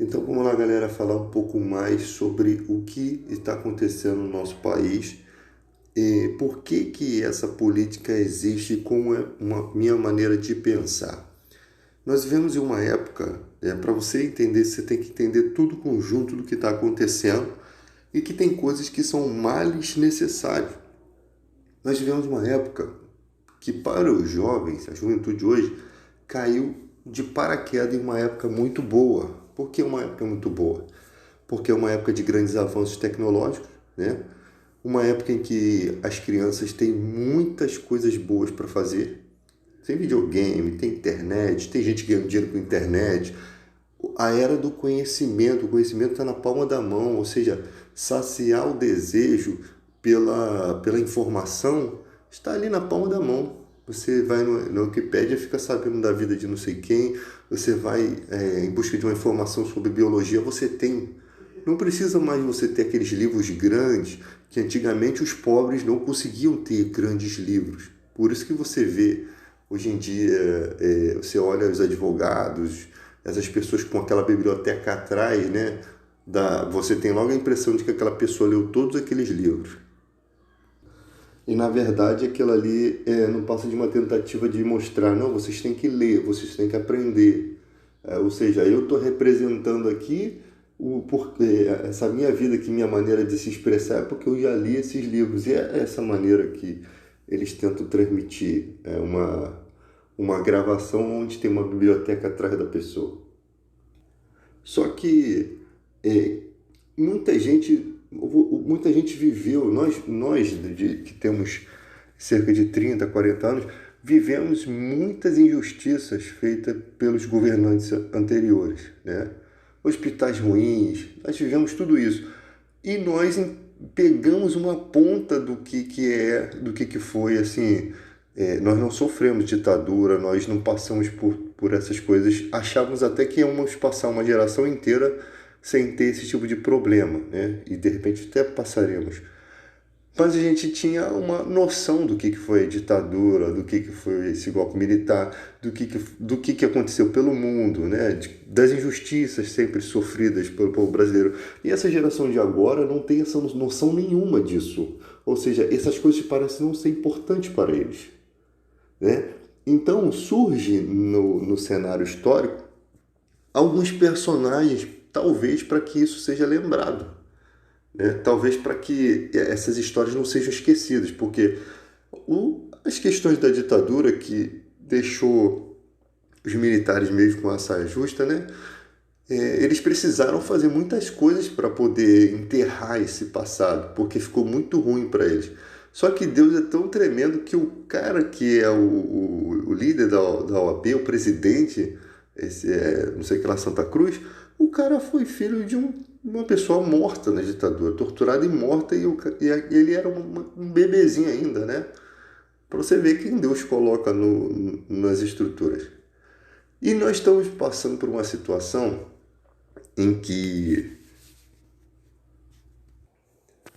Então vamos lá, galera, falar um pouco mais sobre o que está acontecendo no nosso país e por que que essa política existe como é uma minha maneira de pensar. Nós vivemos em uma época, para você entender, você tem que entender tudo o conjunto do que está acontecendo e que tem coisas que são males necessários. Nós vivemos uma época que para os jovens, a juventude hoje, caiu de paraquedas em uma época muito boa. Por que uma época muito boa? Porque é uma época de grandes avanços tecnológicos, né? Uma época em que as crianças têm muitas coisas boas para fazer. Tem videogame, tem internet, tem gente ganhando dinheiro com internet. A era do conhecimento, o conhecimento está na palma da mão, ou seja, saciar o desejo pela informação está ali na palma da mão. Você vai no Wikipedia e fica sabendo da vida de não sei quem, você vai em busca de uma informação sobre biologia, você tem. Não precisa mais você ter aqueles livros grandes, que antigamente os pobres não conseguiam ter grandes livros. Por isso que você vê, hoje em dia, você olha os advogados, essas pessoas com aquela biblioteca atrás, né? Você tem logo a impressão de que aquela pessoa leu todos aqueles livros. E na verdade aquilo ali não passa de uma tentativa de mostrar, não, vocês têm que ler, vocês têm que aprender. Ou seja, eu estou representando aqui essa minha vida, que minha maneira de se expressar é porque eu já li esses livros. E é essa maneira que eles tentam transmitir, uma gravação onde tem uma biblioteca atrás da pessoa. Só que é, muita gente viveu, que temos cerca de 30, 40 anos, vivemos muitas injustiças feitas pelos governantes anteriores, né? Hospitais ruins, nós vivemos tudo isso. E nós pegamos uma ponta do que foi, assim, nós não sofremos ditadura, nós não passamos por essas coisas, achávamos até que íamos passar uma geração inteira sem ter esse tipo de problema, né? E de repente até passaremos. Mas a gente tinha uma noção do que foi a ditadura, do que foi esse golpe militar, do que aconteceu pelo mundo, né? Das injustiças sempre sofridas pelo povo brasileiro. E essa geração de agora não tem essa noção nenhuma disso. Ou seja, essas coisas parecem não ser importantes para eles, né? Então surge no cenário histórico alguns personagens, talvez para que isso seja lembrado, né? Talvez para que essas histórias não sejam esquecidas, porque as questões da ditadura que deixou os militares mesmo com a saia justa, né? Eles precisaram fazer muitas coisas para poder enterrar esse passado, porque ficou muito ruim para eles. Só que Deus é tão tremendo que o cara que é o líder da OAB, o presidente, não sei que lá, Santa Cruz, o cara foi filho de uma pessoa morta na ditadura, torturada e morta, e ele era um bebezinho ainda, né? Para você ver quem Deus coloca nas estruturas. E nós estamos passando por uma situação em que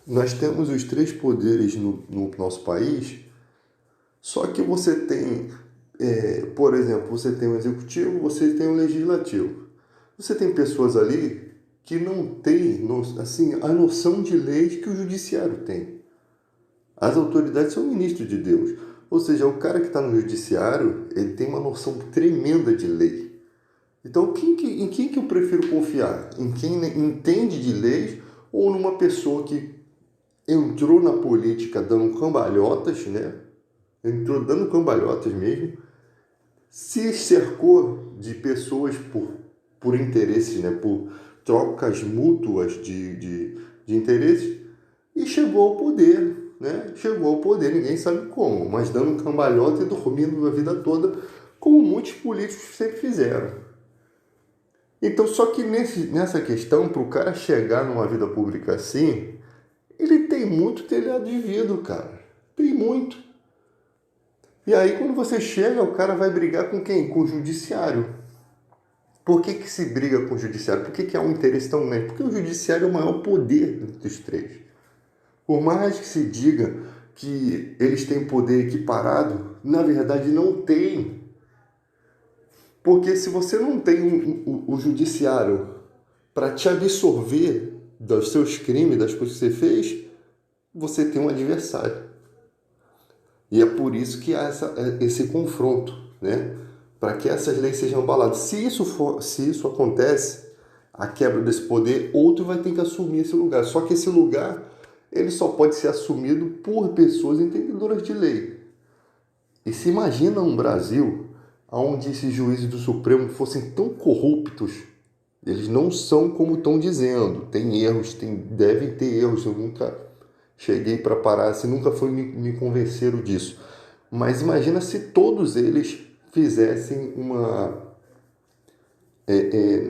nós temos os três poderes no nosso país, só que você tem, por exemplo, você tem o executivo, você tem o legislativo. Você tem pessoas ali que não têm assim, a noção de leis que o judiciário tem. As autoridades são ministros de Deus. Ou seja, o cara que está no judiciário, ele tem uma noção tremenda de lei. Então, em quem que eu prefiro confiar? Em quem entende de leis ou numa pessoa que entrou na política dando cambalhotas, né? Entrou dando cambalhotas mesmo, se cercou de pessoas por interesses, né? Por trocas mútuas de interesses e chegou ao poder, né? Chegou ao poder, ninguém sabe como, mas dando cambalhota e dormindo a vida toda, como muitos políticos sempre fizeram. Então, só que nessa questão, para o cara chegar numa vida pública assim, ele tem muito telhado de vidro, cara. Tem muito. E aí, quando você chega, o cara vai brigar com quem? Com o judiciário. Por que se briga com o judiciário? Por que há um interesse tão grande? Porque o judiciário é o maior poder dos três. Por mais que se diga que eles têm poder equiparado, na verdade não tem. Porque se você não tem o judiciário para te absorver dos seus crimes, das coisas que você fez, você tem um adversário. E é por isso que há esse confronto, né? Para que essas leis sejam abaladas. Se isso acontece, a quebra desse poder, outro vai ter que assumir esse lugar. Só que esse lugar, ele só pode ser assumido por pessoas entendedoras de lei. E se imagina um Brasil onde esses juízes do Supremo fossem tão corruptos. Eles não são como estão dizendo. Tem erros, devem ter erros. Eu nunca cheguei para parar, assim, nunca foi me convenceram disso. Mas imagina se todos eles fizessem uma...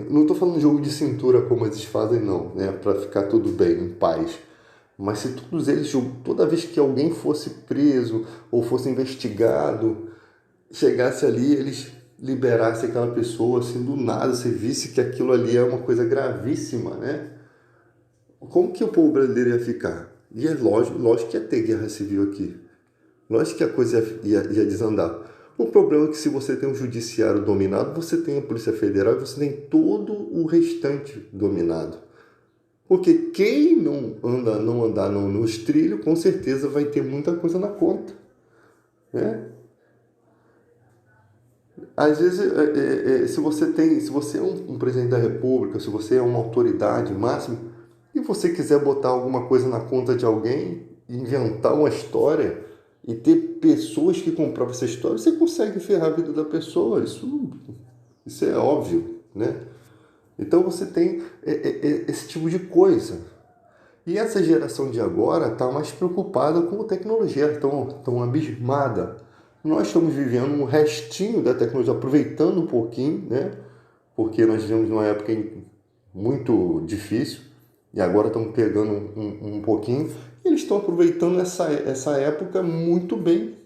não estou falando de jogo de cintura como eles fazem, não, né? Para ficar tudo bem, em paz. Mas se todos eles, toda vez que alguém fosse preso ou fosse investigado, chegasse ali, eles liberassem aquela pessoa, assim, do nada, você visse que aquilo ali é uma coisa gravíssima, né? Como que o povo brasileiro ia ficar? E é lógico que ia ter guerra civil aqui. Lógico que a coisa ia desandar. O problema é que se você tem um judiciário dominado, você tem a Polícia Federal e você tem todo o restante dominado. Porque quem não andar nos trilhos, com certeza vai ter muita coisa na conta, né? Às vezes, se você é um presidente da República, se você é uma autoridade máxima, e você quiser botar alguma coisa na conta de alguém, inventar uma história e ter pessoas que comprovam essa história, você consegue ferrar a vida da pessoa. Isso é óbvio, né? Então você tem esse tipo de coisa. E essa geração de agora está mais preocupada com a tecnologia, tão abismada. Nós estamos vivendo um restinho da tecnologia, aproveitando um pouquinho, né? Porque nós vivemos numa época muito difícil e agora estamos pegando um pouquinho. E eles estão aproveitando essa época muito bem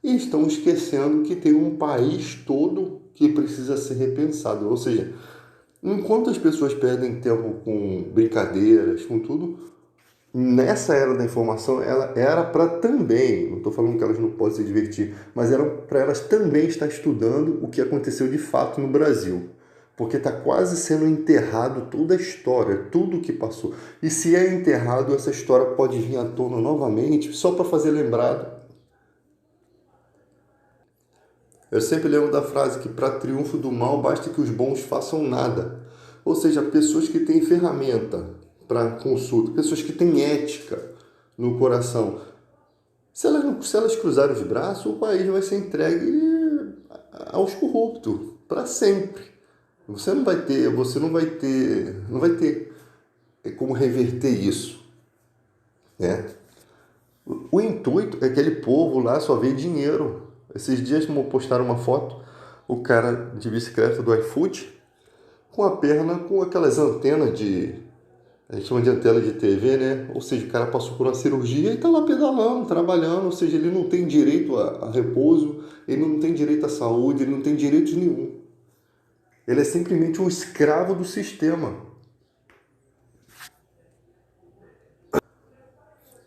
e estão esquecendo que tem um país todo que precisa ser repensado. Ou seja, enquanto as pessoas perdem tempo com brincadeiras, com tudo, nessa era da informação, ela era para também, não estou falando que elas não podem se divertir, mas era para elas também estar estudando o que aconteceu de fato no Brasil. Porque está quase sendo enterrado toda a história, tudo o que passou. E se é enterrado, essa história pode vir à tona novamente, só para fazer lembrado. Eu sempre lembro da frase que para triunfo do mal basta que os bons façam nada. Ou seja, pessoas que têm ferramenta para consulta, pessoas que têm ética no coração. Se elas cruzarem os braços, o país vai ser entregue aos corruptos para sempre. Você não vai ter como reverter isso, né? O intuito é que aquele povo lá só vê dinheiro. Esses dias postaram uma foto, o cara de bicicleta do iFood, com a perna com aquelas antenas a gente chama de antena de TV, né? Ou seja, o cara passou por uma cirurgia e está lá pedalando, trabalhando, ou seja, ele não tem direito a repouso, ele não tem direito à saúde, ele não tem direito nenhum. Ele é simplesmente um escravo do sistema.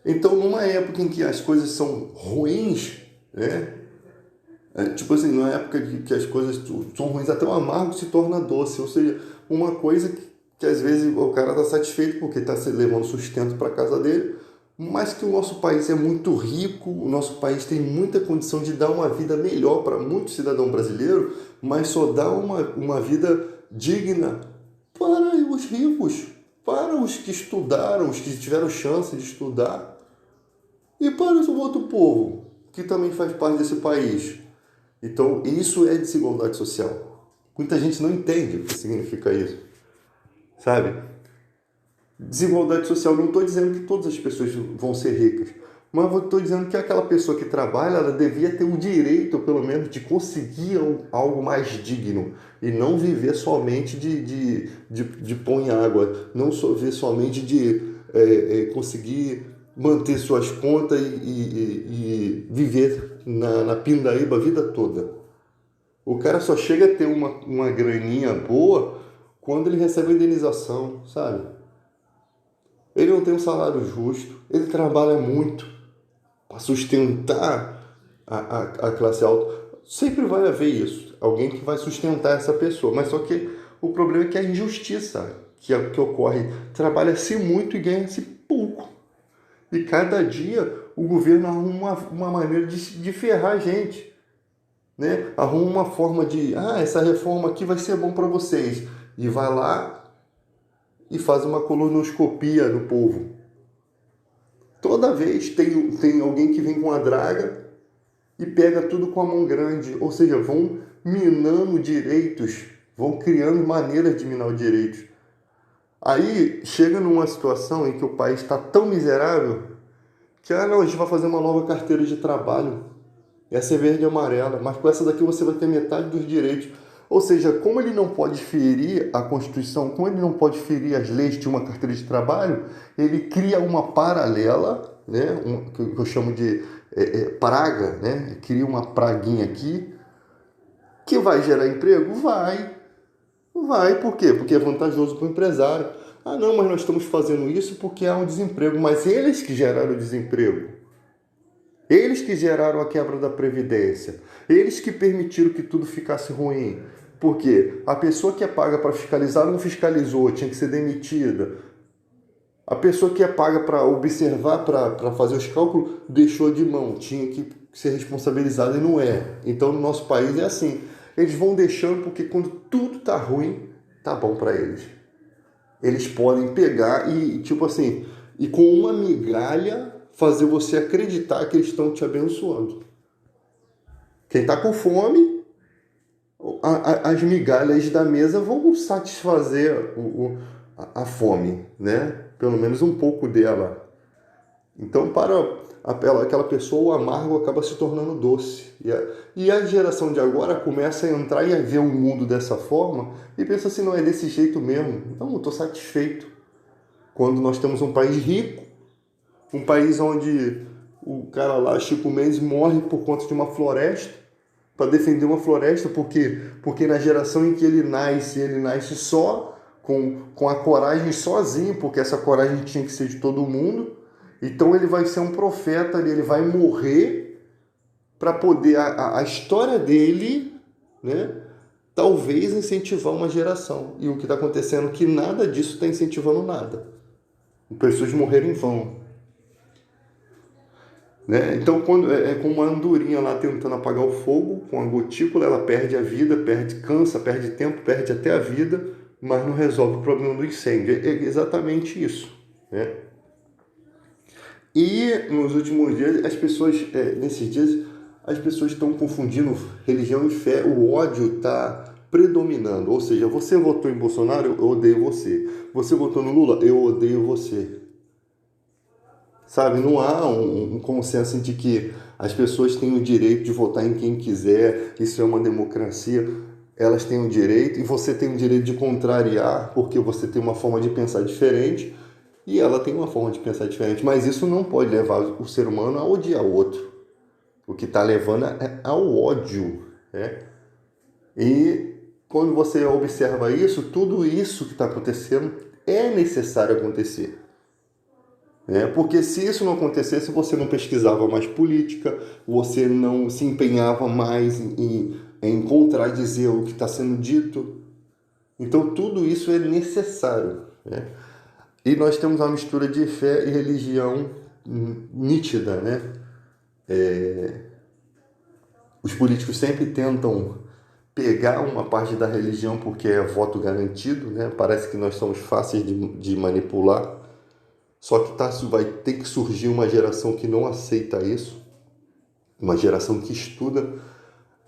Então, numa época em que as coisas são ruins, né? Tipo assim, numa época que as coisas são ruins, até o amargo se torna doce. Ou seja, uma coisa que às vezes o cara está satisfeito porque está levando sustento para casa dele, mas que o nosso país é muito rico, o nosso país tem muita condição de dar uma vida melhor para muitos cidadãos brasileiros, mas só dá uma vida digna para os ricos, para os que estudaram, os que tiveram chance de estudar, e para o outro povo, que também faz parte desse país. Então, isso é desigualdade social. Muita gente não entende o que significa isso, sabe? Desigualdade social, não estou dizendo que todas as pessoas vão ser ricas, mas estou dizendo que aquela pessoa que trabalha, ela devia ter o direito, pelo menos, de conseguir algo mais digno e não viver somente de pão em água, não viver somente de conseguir manter suas contas e viver na pindaíba a vida toda. O cara só chega a ter uma graninha boa quando ele recebe a indenização, sabe? Ele não tem um salário justo, ele trabalha muito para sustentar a classe alta. Sempre vai haver isso, alguém que vai sustentar essa pessoa, mas só que o problema é que é a injustiça. que ocorre, trabalha-se muito e ganha-se pouco. E cada dia o governo arruma uma maneira de ferrar a gente, né? Arruma uma forma de, essa reforma aqui vai ser bom para vocês. E vai lá e faz uma colonoscopia do povo. Toda vez tem alguém que vem com a draga e pega tudo com a mão grande. Ou seja, vão minando direitos, vão criando maneiras de minar os direitos. Aí chega numa situação em que o país está tão miserável que, não, a gente vai fazer uma nova carteira de trabalho. Essa é verde e amarela, mas com essa daqui você vai ter metade dos direitos. Ou seja, como ele não pode ferir a Constituição, como ele não pode ferir as leis de uma carteira de trabalho, ele cria uma paralela, né, que eu chamo de praga, né, cria uma praguinha aqui, que vai gerar emprego? Vai, por quê? Porque é vantajoso para o empresário. Não, mas nós estamos fazendo isso porque há um desemprego, mas eles que geraram o desemprego. Eles que geraram a quebra da Previdência. Eles que permitiram que tudo ficasse ruim. Por quê? A pessoa que é paga para fiscalizar não fiscalizou, tinha que ser demitida. A pessoa que é paga para observar, para fazer os cálculos, deixou de mão, tinha que ser responsabilizada e não é. Então, no nosso país é assim. Eles vão deixando porque quando tudo tá ruim, tá bom para eles. Eles podem pegar e, tipo assim, e com uma migalha fazer você acreditar que eles estão te abençoando. Quem está com fome, as migalhas da mesa vão satisfazer a fome, né? Pelo menos um pouco dela. Então, para aquela pessoa, o amargo acaba se tornando doce. E a geração de agora começa a entrar e a ver o mundo dessa forma e pensa assim, não, é desse jeito mesmo. Então, eu estou satisfeito. Quando nós temos um país rico, um país onde o cara lá, Chico Mendes, morre por conta de uma floresta, para defender uma floresta, porque na geração em que ele nasce só, com a coragem sozinho, porque essa coragem tinha que ser de todo mundo. Então ele vai ser um profeta ali, ele vai morrer para poder, a história dele, né, talvez incentivar uma geração. E o que está acontecendo é que nada disso está incentivando nada. Pessoas morreram em vão. Né? Então, quando é como uma andorinha lá tentando apagar o fogo, com a gotícula, ela perde a vida, cansa, perde tempo, perde até a vida, mas não resolve o problema do incêndio. É exatamente isso. Né? E nos últimos dias, nesses dias, as pessoas estão confundindo religião e fé. O ódio está predominando. Ou seja, você votou em Bolsonaro, eu odeio você. Você votou no Lula, eu odeio você. Sabe, não há um consenso de que as pessoas têm o direito de votar em quem quiser, isso é uma democracia, elas têm o direito, e você tem o direito de contrariar, porque você tem uma forma de pensar diferente, e ela tem uma forma de pensar diferente, mas isso não pode levar o ser humano a odiar o outro. O que está levando é ao ódio, né? E quando você observa isso, tudo isso que está acontecendo é necessário acontecer. Porque se isso não acontecesse, você não pesquisava mais política, você não se empenhava mais em contradizer o que está sendo dito. Então, tudo isso é necessário. Né? E nós temos uma mistura de fé e religião nítida. Né? Os políticos sempre tentam pegar uma parte da religião porque é voto garantido. Né? Parece que nós somos fáceis de manipular. Só que vai ter que surgir uma geração que não aceita isso, uma geração que estuda.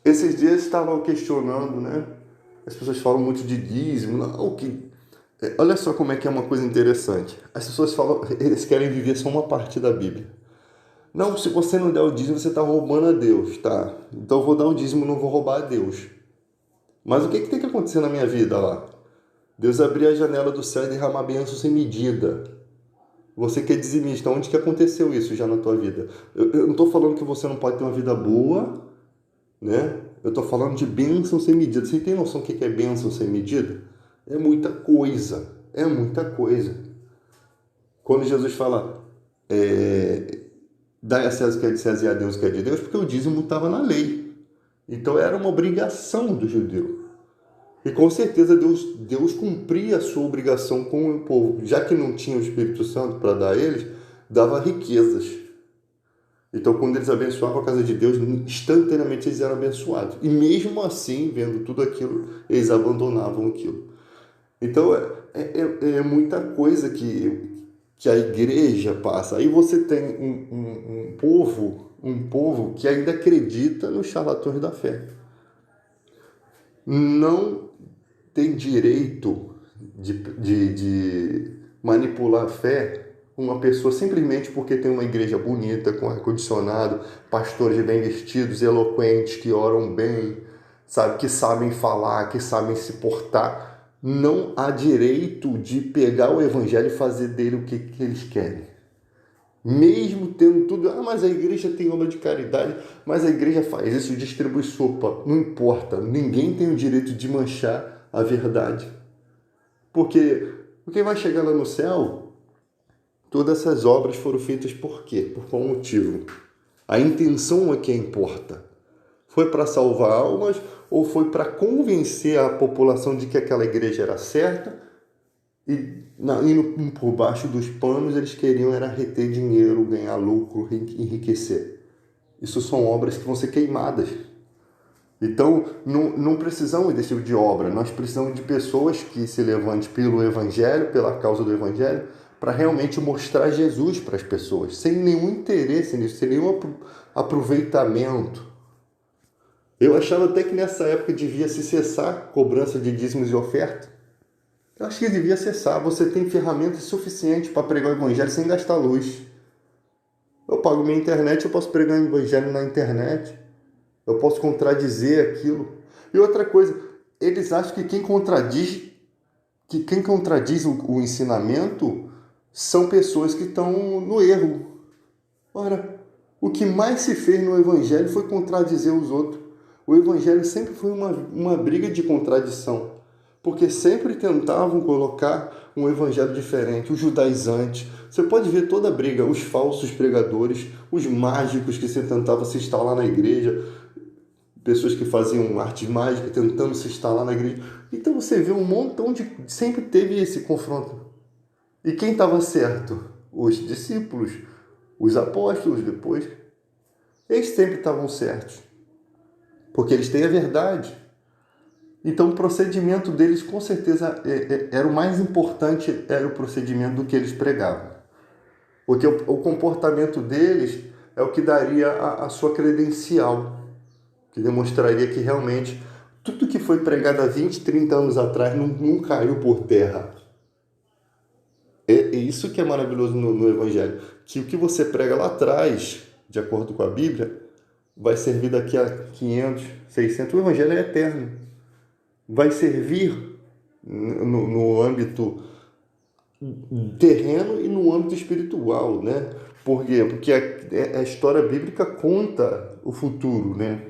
Esses dias estavam questionando, né? As pessoas falam muito de dízimo. Não, olha só como é que é uma coisa interessante. As pessoas falam, eles querem viver só uma parte da Bíblia. Não, se você não der o dízimo, você está roubando a Deus, tá? Então eu vou dar o dízimo, não vou roubar a Deus. Mas o que tem que acontecer na minha vida lá? Deus abrir a janela do céu e derramar bênção sem medida. Você que é dizimista, onde que aconteceu isso já na tua vida? Eu não estou falando que você não pode ter uma vida boa, né? Eu estou falando de bênção sem medida. Você tem noção do que é bênção sem medida? É muita coisa, é muita coisa. Quando Jesus fala, dai a César o que é de César e a Deus o que é de Deus, porque o dízimo estava na lei. Então era uma obrigação do judeu. E com certeza Deus cumpria a sua obrigação com o povo. Já que não tinha o Espírito Santo para dar a eles, dava riquezas. Então, quando eles abençoavam a casa de Deus, instantaneamente eles eram abençoados. E mesmo assim, vendo tudo aquilo, eles abandonavam aquilo. Então, é muita coisa que a igreja passa. Aí você tem um povo que ainda acredita nos charlatões da fé. Não tem direito de manipular a fé uma pessoa simplesmente porque tem uma igreja bonita, com ar-condicionado, pastores bem vestidos, eloquentes, que oram bem, sabe, que sabem falar, que sabem se portar. Não há direito de pegar o evangelho e fazer dele o que eles querem. Mesmo tendo tudo, mas a igreja tem obra de caridade, mas a igreja faz isso, distribui sopa, não importa, ninguém tem o direito de manchar a verdade. Porque quem vai chegar lá no céu, todas essas obras foram feitas por quê? Por qual motivo? A intenção é que importa. Foi para salvar almas ou foi para convencer a população de que aquela igreja era certa? E indo por baixo dos panos, eles queriam era reter dinheiro, ganhar lucro, enriquecer. Isso são obras que vão ser queimadas. Então, não precisamos desse tipo de obra. Nós precisamos de pessoas que se levantem pelo Evangelho, pela causa do Evangelho, para realmente mostrar Jesus para as pessoas, sem nenhum interesse nisso, sem nenhum aproveitamento. Eu achava até que nessa época devia se cessar a cobrança de dízimos e oferta. Eu acho que devia cessar. Você tem ferramentas suficientes para pregar o Evangelho sem gastar luz. Eu pago minha internet, eu posso pregar o Evangelho na internet. Eu posso contradizer aquilo. E outra coisa, eles acham que quem contradiz o ensinamento são pessoas que estão no erro. Ora, o que mais se fez no Evangelho foi contradizer os outros. O Evangelho sempre foi uma briga de contradição, porque sempre tentavam colocar um Evangelho diferente, os judaizantes. Você pode ver toda a briga, os falsos pregadores, os mágicos que se tentavam se instalar na igreja, pessoas que faziam arte mágica tentando se instalar na igreja. Então você vê um montão de... Sempre teve esse confronto. E quem estava certo? Os discípulos, os apóstolos depois. Eles sempre estavam certos, porque eles têm a verdade. Então o procedimento deles com certeza era o mais importante, era o procedimento do que eles pregavam. Porque o comportamento deles é o que daria a sua credencial, que demonstraria que realmente tudo que foi pregado há 20, 30 anos atrás não caiu por terra. É isso que é maravilhoso no Evangelho, que o que você prega lá atrás, de acordo com a Bíblia, vai servir daqui a 500, 600, o Evangelho é eterno. Vai servir no âmbito terreno e no âmbito espiritual, né? Por quê? Porque a história bíblica conta o futuro, né?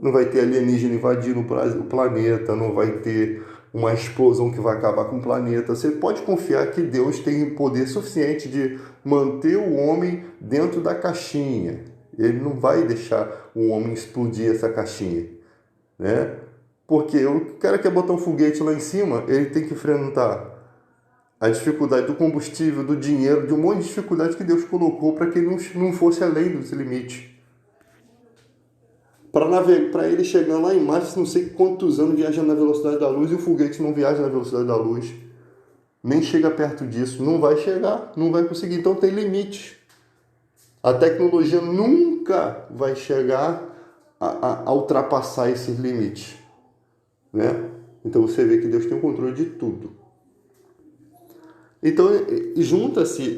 Não vai ter alienígena invadindo o planeta, não vai ter uma explosão que vai acabar com o planeta. Você pode confiar que Deus tem poder suficiente de manter o homem dentro da caixinha. Ele não vai deixar o homem explodir essa caixinha, né? Porque o cara quer botar um foguete lá em cima, ele tem que enfrentar a dificuldade do combustível, do dinheiro, de um monte de dificuldade que Deus colocou para que ele não fosse além dos limites. Para ele chegar lá em Marte, não sei quantos anos viajando na velocidade da luz, e o foguete não viaja na velocidade da luz. Nem chega perto disso. Não vai chegar, não vai conseguir. Então tem limites. A tecnologia nunca vai chegar a ultrapassar esses limites, né? Então você vê que Deus tem o controle de tudo. Então junta-se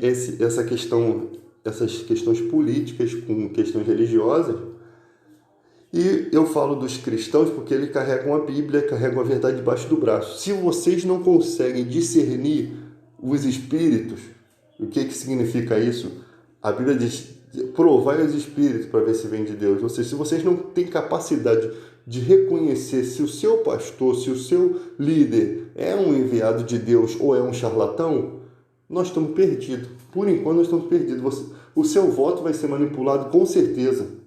essas questões políticas com questões religiosas. E eu falo dos cristãos porque eles carregam a Bíblia, carregam a verdade debaixo do braço. Se vocês não conseguem discernir os espíritos, o que significa isso? A Bíblia diz, provai os espíritos para ver se vem de Deus. Ou seja, se vocês não têm capacidade de reconhecer se o seu pastor, se o seu líder é um enviado de Deus ou é um charlatão, nós estamos perdidos. Por enquanto nós estamos perdidos. O seu voto vai ser manipulado com certeza.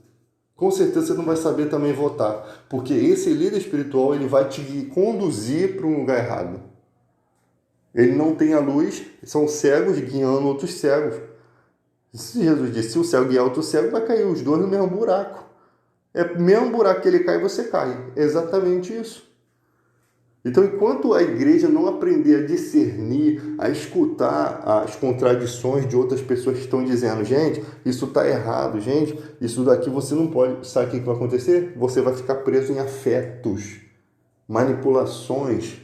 com certeza você não vai saber também votar, porque esse líder espiritual ele vai te conduzir para um lugar errado. Ele não tem a luz, são cegos guiando outros cegos. Se Jesus disse, se o cego guiar outro cego, vai cair os dois no mesmo buraco. É o mesmo buraco que ele cai, você cai. É exatamente isso. Então, enquanto a igreja não aprender a discernir, a escutar as contradições de outras pessoas que estão dizendo, gente, isso está errado, gente, isso daqui você não pode... Sabe o que vai acontecer? Você vai ficar preso em afetos, manipulações.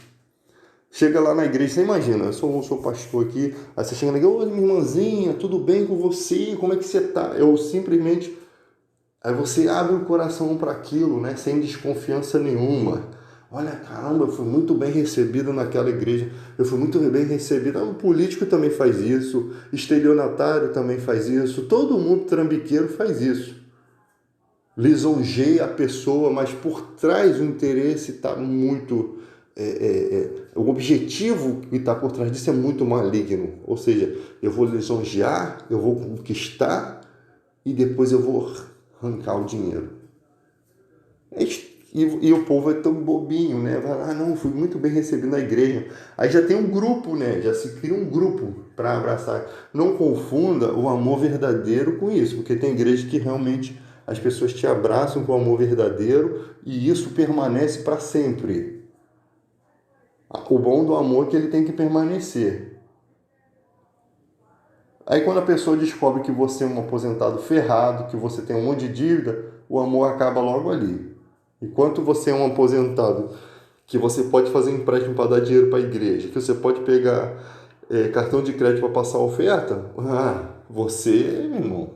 Chega lá na igreja, você imagina, eu sou pastor aqui, aí você chega na igreja, oi, minha irmãzinha, tudo bem com você? Como é que você tá? Eu simplesmente... Aí você abre o coração para aquilo, né? Sem desconfiança nenhuma. Olha, caramba, eu fui muito bem recebido naquela igreja. Eu fui muito bem recebido. O político também faz isso. Estelionatário também faz isso. Todo mundo trambiqueiro faz isso. Lisonjeia a pessoa, mas por trás o interesse está muito... o objetivo que está por trás disso é muito maligno. Ou seja, eu vou lisonjear, eu vou conquistar e depois eu vou arrancar o dinheiro. E o povo é tão bobinho, né? Vai lá, não, fui muito bem recebido na igreja. Aí já tem um grupo, né? Já se cria um grupo para abraçar. Não confunda o amor verdadeiro com isso, porque tem igreja que realmente as pessoas te abraçam com amor verdadeiro e isso permanece para sempre. O bom do amor é que ele tem que permanecer. Aí quando a pessoa descobre que você é um aposentado ferrado, que você tem um monte de dívida, o amor acaba logo ali. Enquanto você é um aposentado, que você pode fazer empréstimo para dar dinheiro para a igreja, que você pode pegar cartão de crédito para passar oferta, você, meu irmão,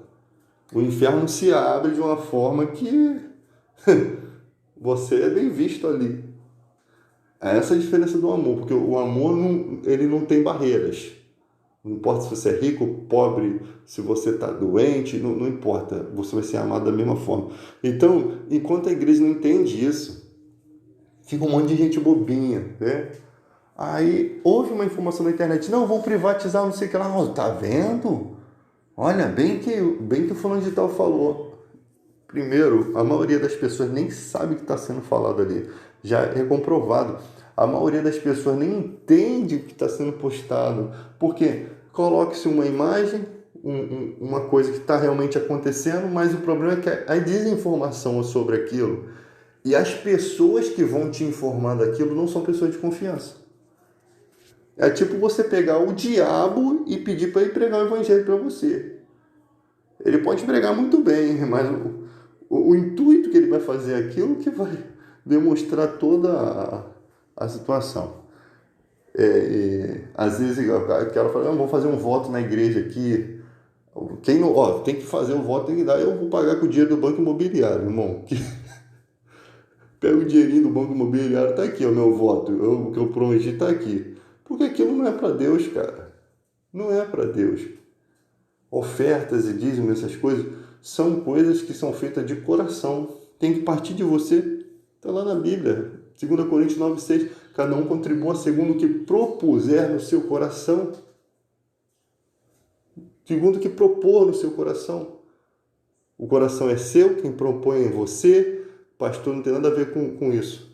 o inferno se abre de uma forma que você é bem visto ali. Essa é a diferença do amor, porque o amor ele não tem barreiras. Não importa se você é rico, pobre, se você está doente, não importa. Você vai ser amado da mesma forma. Então, enquanto a igreja não entende isso, fica um monte de gente bobinha, né? Aí, houve uma informação na internet, não, vão privatizar, não sei o que lá. Oh, tá vendo? Olha, bem que o fulano de tal falou. Primeiro, a maioria das pessoas nem sabe o que está sendo falado ali. Já é comprovado. A maioria das pessoas nem entende o que está sendo postado. Por quê? Coloque-se uma imagem, uma coisa que está realmente acontecendo, mas o problema é que a desinformação sobre aquilo e as pessoas que vão te informar daquilo não são pessoas de confiança. É tipo você pegar o diabo e pedir para ele pregar o evangelho para você. Ele pode pregar muito bem, mas o intuito que ele vai fazer é aquilo que vai demonstrar toda a situação. Às vezes o cara fala, vou fazer um voto na igreja aqui. Quem não, tem que fazer o voto, tem que dar. Eu vou pagar com o dinheiro do banco imobiliário, irmão. Pega o dinheirinho do banco imobiliário, tá aqui o meu voto. O que eu prometi tá aqui. Porque aquilo não é para Deus, cara. Não é para Deus. Ofertas e dízimos, essas coisas, são coisas que são feitas de coração. Tem que partir de você. Está lá na Bíblia. 2 Coríntios 9,6. Cada um contribua segundo o que propuser no seu coração. Segundo o que propor no seu coração. O coração é seu, quem propõe é você. Pastor, não tem nada a ver com isso.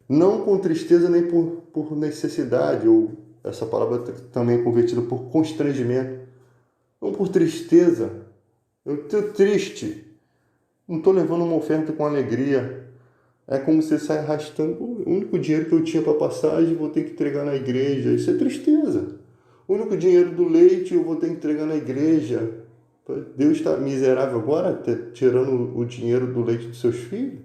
Não com tristeza nem por necessidade, ou essa palavra também é convertida por constrangimento. Não por tristeza. Eu estou triste. Não estou levando uma oferta com alegria. É como se você sai arrastando. O único dinheiro que eu tinha para passagem, vou ter que entregar na igreja. Isso é tristeza. O único dinheiro do leite, eu vou ter que entregar na igreja. Deus está miserável agora, tirando o dinheiro do leite dos seus filhos?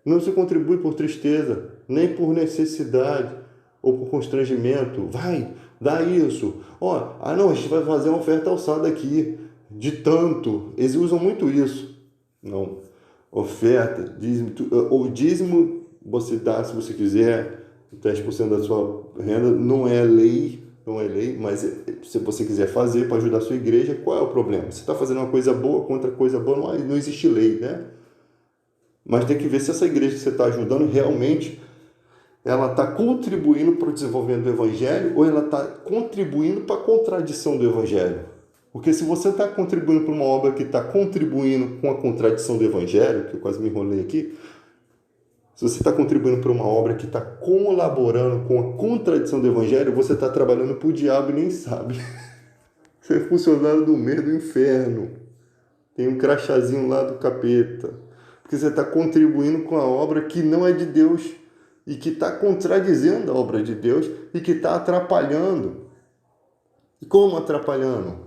Não se contribui por tristeza, nem por necessidade ou por constrangimento. Vai, dá isso. Não, a gente vai fazer uma oferta alçada aqui, de tanto. Eles usam muito isso. Não. Oferta, dízimo, ou dízimo você dá se você quiser, 10% da sua renda, não é lei, mas se você quiser fazer para ajudar a sua igreja, qual é o problema? Você está fazendo uma coisa boa contra coisa boa, não existe lei, né? Mas tem que ver se essa igreja que você está ajudando realmente ela está contribuindo para o desenvolvimento do evangelho ou ela está contribuindo para a contradição do evangelho. Porque se você está contribuindo para uma obra que está contribuindo com a contradição do Evangelho, que eu quase me enrolei aqui, se você está contribuindo para uma obra que está colaborando com a contradição do Evangelho, você está trabalhando para o diabo e nem sabe. Você é funcionário do meio do inferno. Tem um crachazinho lá do capeta. Porque você está contribuindo com a obra que não é de Deus e que está contradizendo a obra de Deus e que está atrapalhando. E como atrapalhando?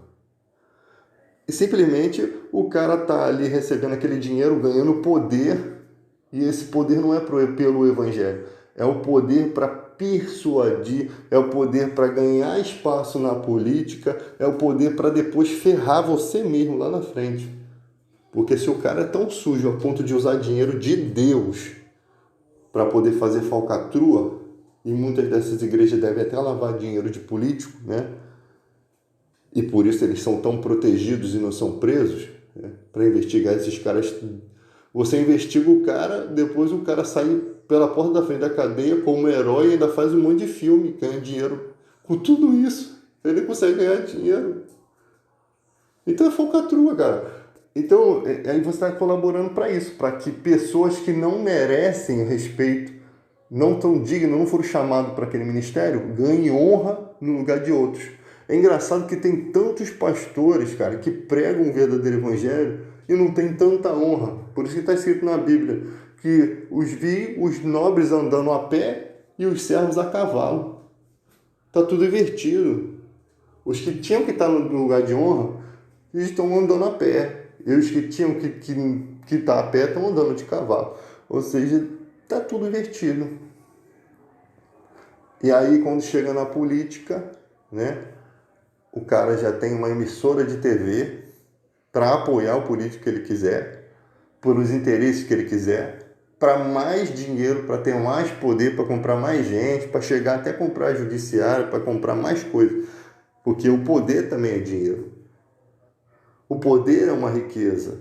E simplesmente o cara está ali recebendo aquele dinheiro, ganhando poder, e esse poder não é pelo Evangelho. É o poder para persuadir, é o poder para ganhar espaço na política, é o poder para depois ferrar você mesmo lá na frente. Porque se o cara é tão sujo a ponto de usar dinheiro de Deus para poder fazer falcatrua, e muitas dessas igrejas devem até lavar dinheiro de político, né? E por isso eles são tão protegidos e não são presos, né? Para investigar esses caras. Você investiga o cara, depois o cara sai pela porta da frente da cadeia como herói e ainda faz um monte de filme, ganha dinheiro. Com tudo isso, ele consegue ganhar dinheiro. Então é falcatrua, cara. Então, aí você está colaborando para isso, para que pessoas que não merecem respeito, não tão dignas, não foram chamados para aquele ministério, ganhem honra no lugar de outros. É engraçado que tem tantos pastores, cara, que pregam o verdadeiro evangelho e não tem tanta honra. Por isso que está escrito na Bíblia que os nobres andando a pé e os servos a cavalo. Está tudo invertido. Os que tinham que estar no lugar de honra, eles estão andando a pé. E os que tinham que estar a pé estão andando de cavalo. Ou seja, está tudo invertido. E aí, quando chega na política, né, o cara já tem uma emissora de TV para apoiar o político que ele quiser, por os interesses que ele quiser, para mais dinheiro, para ter mais poder, para comprar mais gente, para chegar até comprar judiciário, para comprar mais coisas. Porque o poder também é dinheiro. O poder é uma riqueza,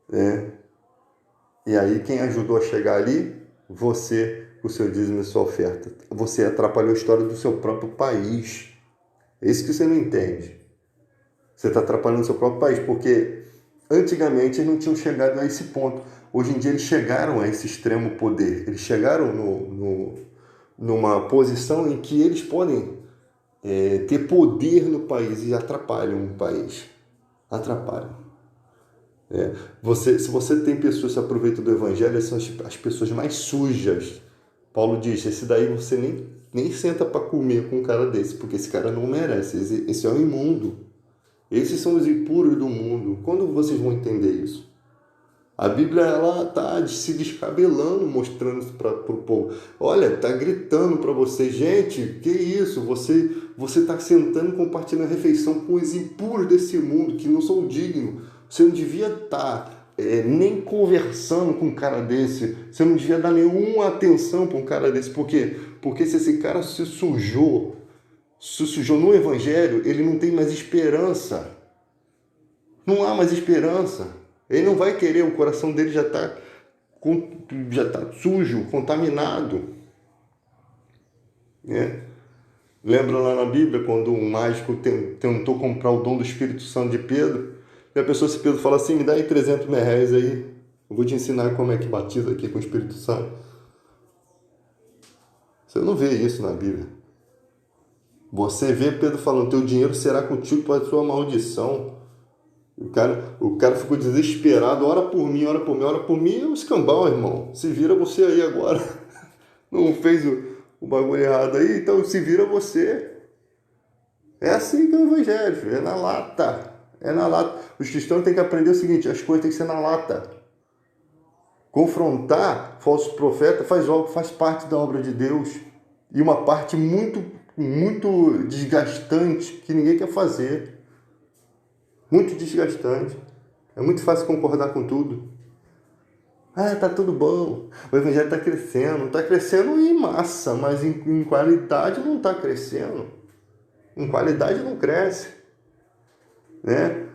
né? E aí quem ajudou a chegar ali? Você, com o seu dízimo e sua oferta. Você atrapalhou a história do seu próprio país. É isso que você não entende. Você está atrapalhando o seu próprio país, porque antigamente eles não tinham chegado a esse ponto. Hoje em dia eles chegaram a esse extremo poder. Eles chegaram numa posição em que eles podem ter poder no país e atrapalham o país. Atrapalham. Se você tem pessoas que se aproveitam do evangelho, são as pessoas mais sujas. Paulo diz, esse daí você nem senta para comer com um cara desse, porque esse cara não merece, esse é um imundo. Esses são os impuros do mundo. Quando vocês vão entender isso? A Bíblia está se descabelando, mostrando isso para o povo. Olha, está gritando para você, gente, que isso? Você está sentando e compartilhando a refeição com os impuros desse mundo, que não são dignos. Você não devia estar nem conversando com um cara desse. Você não devia dar nenhuma atenção para um cara desse. Por quê? Porque se esse cara se sujou no Evangelho, ele não tem mais esperança. Não há mais esperança. Ele não vai querer, o coração dele já está sujo, contaminado. Né? Lembra lá na Bíblia, quando um mágico tentou comprar o dom do Espírito Santo de Pedro, e a pessoa, se Pedro fala assim, me dá aí 300 reais aí, eu vou te ensinar como é que batiza aqui com o Espírito Santo. Você não vê isso na Bíblia. Você vê Pedro falando, teu dinheiro será contigo para a sua maldição. O cara ficou desesperado, ora por mim, ora por mim, ora por mim, é um escambau, irmão. Se vira você aí agora. Não fez o bagulho errado aí, então se vira você. É assim que é o evangelho, é na lata. É na lata. Os cristãos têm que aprender o seguinte, as coisas têm que ser na lata. Confrontar falso profeta faz parte da obra de Deus. E uma parte muito, muito desgastante que ninguém quer fazer. Muito desgastante. É muito fácil concordar com tudo. Ah, tá tudo bom. O evangelho está crescendo. Está crescendo em massa, mas em qualidade não está crescendo. Em qualidade não cresce. Né?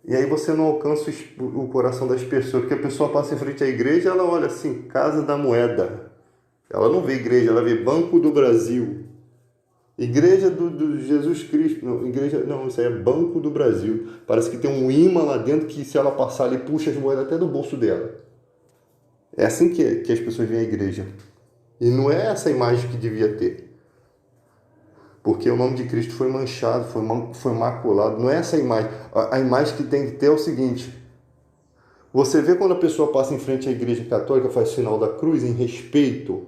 E aí você não alcança o coração das pessoas, porque a pessoa passa em frente à igreja, ela olha assim, Casa da Moeda. Ela não vê igreja, ela vê Banco do Brasil. Igreja do Jesus Cristo. Não, igreja, não, isso aí é Banco do Brasil. Parece que tem um imã lá dentro que se ela passar ali, puxa as moedas até do bolso dela. É assim que as pessoas veem a igreja. E não é essa imagem que devia ter. Porque o nome de Cristo foi manchado, foi maculado. Não é essa imagem. A imagem que tem que ter é o seguinte. Você vê quando a pessoa passa em frente à igreja católica, faz sinal da cruz em respeito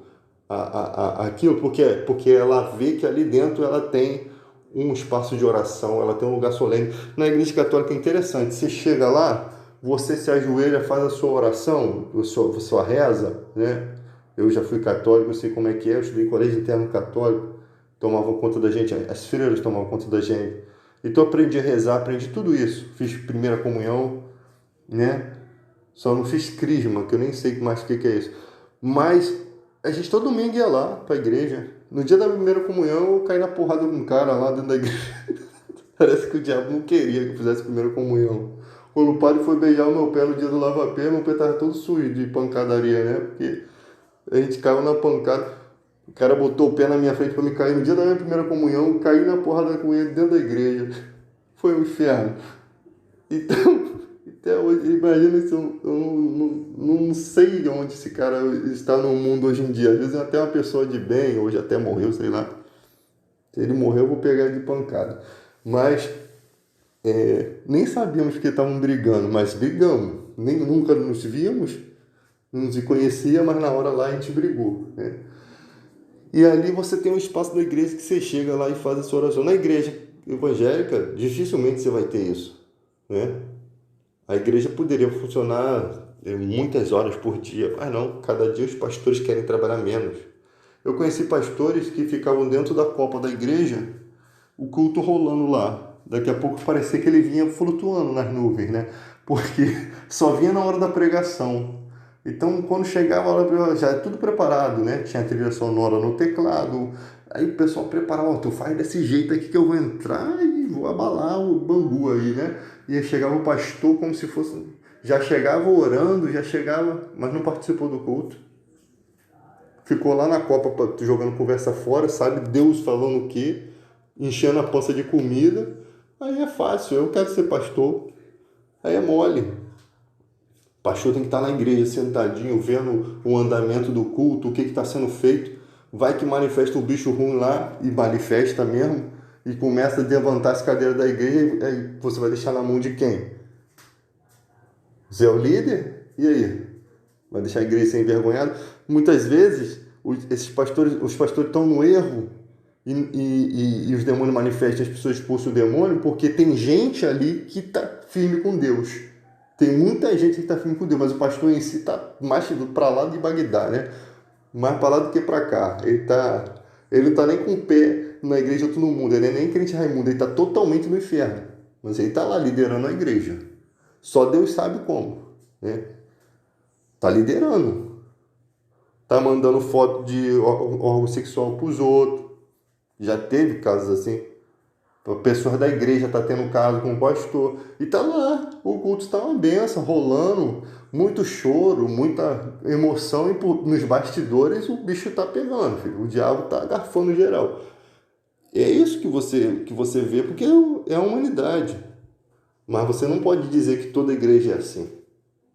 àquilo, porque ela vê que ali dentro ela tem um espaço de oração, ela tem um lugar solene. Na igreja católica é interessante, você chega lá, você se ajoelha, faz a sua oração, a sua reza, né? Eu já fui católico, eu sei como é que é, eu estudei em colégio interno católico, tomavam conta da gente, as freiras tomavam conta da gente. Então eu aprendi a rezar, aprendi tudo isso. Fiz primeira comunhão, né? Só não fiz crisma, que eu nem sei mais o que é isso. Mas a gente todo domingo ia lá pra igreja. No dia da primeira comunhão, eu caí na porrada com um cara lá dentro da igreja. Parece que o diabo não queria que eu fizesse primeira comunhão. Quando o padre foi beijar o meu pé no dia do lava-pé, meu pé tava todo sujo de pancadaria, né? Porque a gente caiu na pancada. O cara botou o pé na minha frente pra me cair. No dia da minha primeira comunhão, eu caí na porrada com ele dentro da igreja. Foi um inferno. Então, até hoje, imagina se eu não sei onde esse cara está no mundo hoje em dia. Às vezes é até uma pessoa de bem, hoje até morreu, sei lá. Se ele morreu, eu vou pegar ele de pancada. Mas nem sabíamos que estavam brigando, mas brigamos. Nunca nos víamos, não nos conhecia, mas na hora lá a gente brigou, né? E ali você tem um espaço da igreja que você chega lá e faz a sua oração. Na igreja evangélica, dificilmente você vai ter isso, né? A igreja poderia funcionar muitas horas por dia, mas não, cada dia os pastores querem trabalhar menos. Eu conheci pastores que ficavam dentro da copa da igreja, o culto rolando lá. Daqui a pouco parecia que ele vinha flutuando nas nuvens, né? Porque só vinha na hora da pregação. Então, quando chegava a hora, já é tudo preparado, né? Tinha trilha sonora no teclado. Aí o pessoal preparava, tu faz desse jeito aqui que eu vou entrar e vou abalar o bambu aí, né? E aí chegava o pastor como se fosse... Já chegava orando, já chegava, mas não participou do culto. Ficou lá na copa jogando conversa fora, sabe Deus falando o quê? Enchendo a pança de comida. Aí é fácil, eu quero ser pastor. Aí é mole. O pastor tem que estar na igreja sentadinho, vendo o andamento do culto, o que está sendo feito. Vai que manifesta um bicho ruim lá, e manifesta mesmo, e começa a levantar as cadeiras da igreja, aí você vai deixar na mão de quem? Você é o líder? E aí? Vai deixar a igreja sem envergonhado? Muitas vezes, os pastores estão no erro, e os demônios manifestam, as pessoas expulsam o demônio, porque tem gente ali que está firme com Deus. Tem muita gente que está firme com Deus, mas o pastor em si está mais para lá de Bagdá, né? Mais para lá do que para cá. Ele não está nem com o pé na igreja todo mundo, ele não é nem crente Raimundo, ele está totalmente no inferno. Mas ele está lá liderando a igreja. Só Deus sabe como, né? Está liderando. Está mandando foto de órgão sexual para os outros. Já teve casos assim. Pessoas da igreja tá tendo caso com o pastor. E tá lá. O culto está uma benção, rolando. Muito choro, muita emoção. E nos bastidores o bicho tá pegando, filho. O diabo tá garfando geral. E é isso que você vê, porque é a humanidade. Mas você não pode dizer que toda igreja é assim.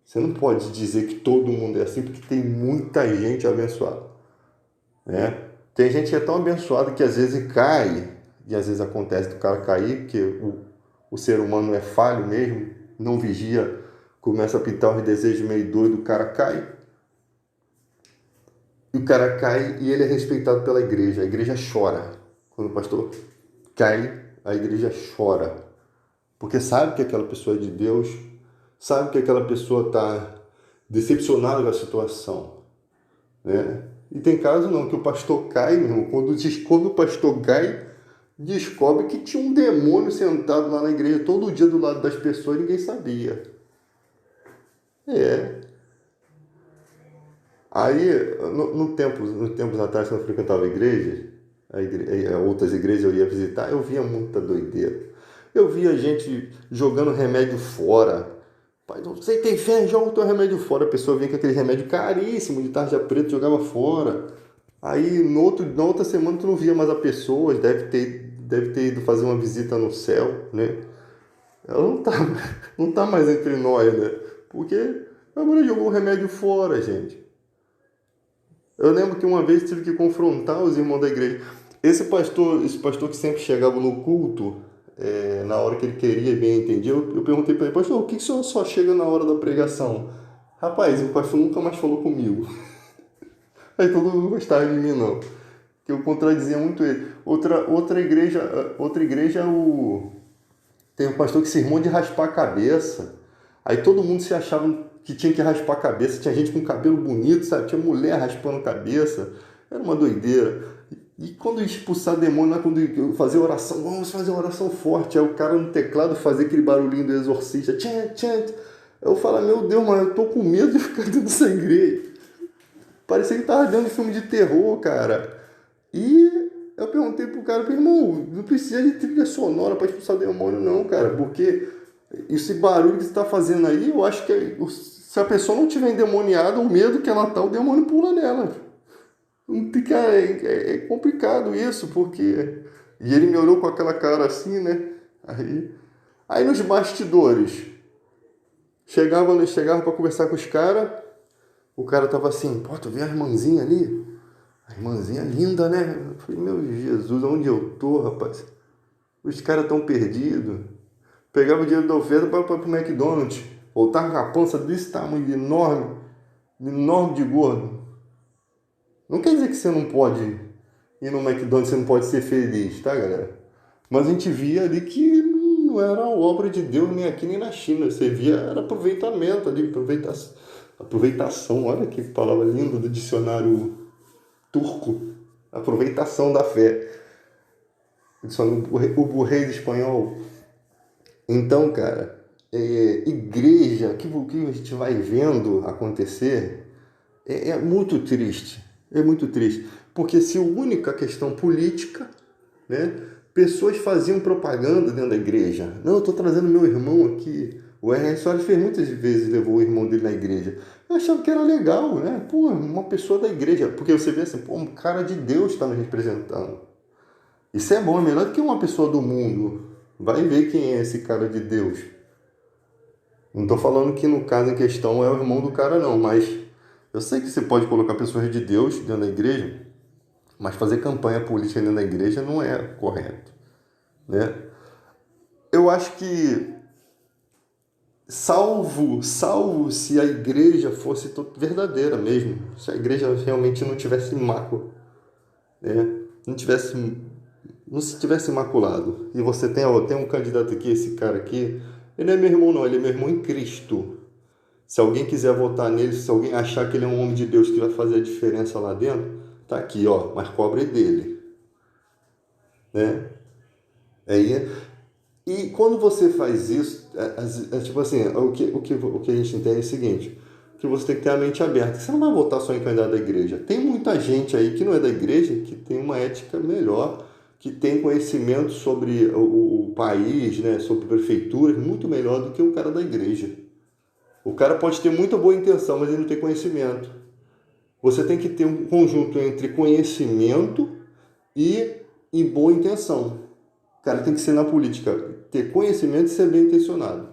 Você não pode dizer que todo mundo é assim, porque tem muita gente abençoada, né? Tem gente que é tão abençoada que às vezes cai, e às vezes acontece do cara cair, porque o ser humano é falho mesmo, não vigia, começa a pintar os desejos meio doido, o cara cai. E o cara cai e ele é respeitado pela igreja. A igreja chora. Quando o pastor cai, a igreja chora. Porque sabe que aquela pessoa é de Deus, sabe que aquela pessoa está decepcionada com a situação, né? E tem caso não, que o pastor cai, meu irmão, quando o pastor cai, descobre que tinha um demônio sentado lá na igreja todo dia do lado das pessoas e ninguém sabia. Aí, no tempos atrás, quando eu frequentava outras igrejas eu ia visitar, eu via muita doideira. Eu via gente jogando remédio fora. Pai, você tem fé, joga o teu remédio fora. A pessoa vinha com aquele remédio caríssimo de tarja preta, jogava fora. Aí na outra semana tu não via mais a pessoa, deve ter ido fazer uma visita no céu, né? Ela não tá, não tá mais entre nós, né? Porque a mulher jogou o remédio fora, gente. Eu lembro que uma vez tive que confrontar os irmãos da igreja. Esse pastor que sempre chegava no culto, na hora que ele queria bem entender, eu perguntei para ele, pastor, o que o senhor só chega na hora da pregação? Rapaz, o pastor nunca mais falou comigo. Aí todo mundo gostava de mim, não. Que eu contradizia muito ele. Outra igreja tem um pastor que se irmão de raspar a cabeça. Aí todo mundo se achava que tinha que raspar a cabeça. Tinha gente com cabelo bonito, sabe? Tinha mulher raspando a cabeça. Era uma doideira. E quando expulsar demônio, quando eu fazer oração, vamos fazer uma oração forte. Aí o cara no teclado fazia aquele barulhinho do exorcista. Tchant, tchant. Eu falo, meu Deus, mas eu tô com medo de ficar dentro dessa igreja. Parecia que tava dentro de filme de terror, cara. E eu perguntei pro cara, irmão, não precisa de trilha sonora para expulsar demônio não, cara, porque esse barulho que você tá fazendo aí, eu acho que se a pessoa não tiver endemoniada, o medo que ela tá, o demônio pula nela. Cara, é complicado isso, porque... E ele me olhou com aquela cara assim, né? Aí nos bastidores, chegava para conversar com os caras, o cara tava assim, pô, tu vê a irmãzinha ali? A irmãzinha linda, né? Eu falei, meu Jesus, onde eu tô, rapaz? Os caras estão perdidos. Pegava o dinheiro da oferta para ir pro McDonald's. Voltava com a pança desse tamanho, enorme, enorme de gordo. Não quer dizer que você não pode ir no McDonald's, você não pode ser feliz, tá, galera? Mas a gente via ali que não era obra de Deus nem aqui nem na China. Você via, era aproveitamento ali, aproveitação. Olha que palavra linda do dicionário turco. Aproveitação da fé. O burrês espanhol. Então, cara, igreja, o que a gente vai vendo acontecer é muito triste. É muito triste. Porque se única questão política, né? Pessoas faziam propaganda dentro da igreja. Não, eu estou trazendo meu irmão aqui. O R.R. Soares fez muitas vezes, levou o irmão dele na igreja. Eu achava que era legal, né? Pô, uma pessoa da igreja. Porque você vê assim, pô, um cara de Deus está me representando. Isso é bom, é melhor do que uma pessoa do mundo. Vai ver quem é esse cara de Deus. Não estou falando que no caso em questão é o irmão do cara, não. Mas eu sei que você pode colocar pessoas de Deus dentro da igreja, mas fazer campanha política dentro da igreja não é correto, né? Eu acho que salvo se a igreja fosse verdadeira mesmo, se a igreja realmente não tivesse mácula, né? Não se tivesse imaculado. E você tem um candidato aqui, esse cara aqui, ele não é meu irmão não, ele é meu irmão em Cristo. Se alguém quiser votar nele, se alguém achar que ele é um homem de Deus que vai fazer a diferença lá dentro, tá aqui, ó, mas cobre dele, né? Aí, e quando você faz isso, tipo assim, o que a gente entende é o seguinte, que você tem que ter a mente aberta. Você não vai votar só em candidato da igreja. Tem muita gente aí que não é da igreja, que tem uma ética melhor, que tem conhecimento sobre o país, né, sobre prefeituras, muito melhor do que o cara da igreja. O cara pode ter muita boa intenção, mas ele não tem conhecimento. Você tem que ter um conjunto entre conhecimento e boa intenção. O cara tem que ser na política, ter conhecimento e ser bem intencionado.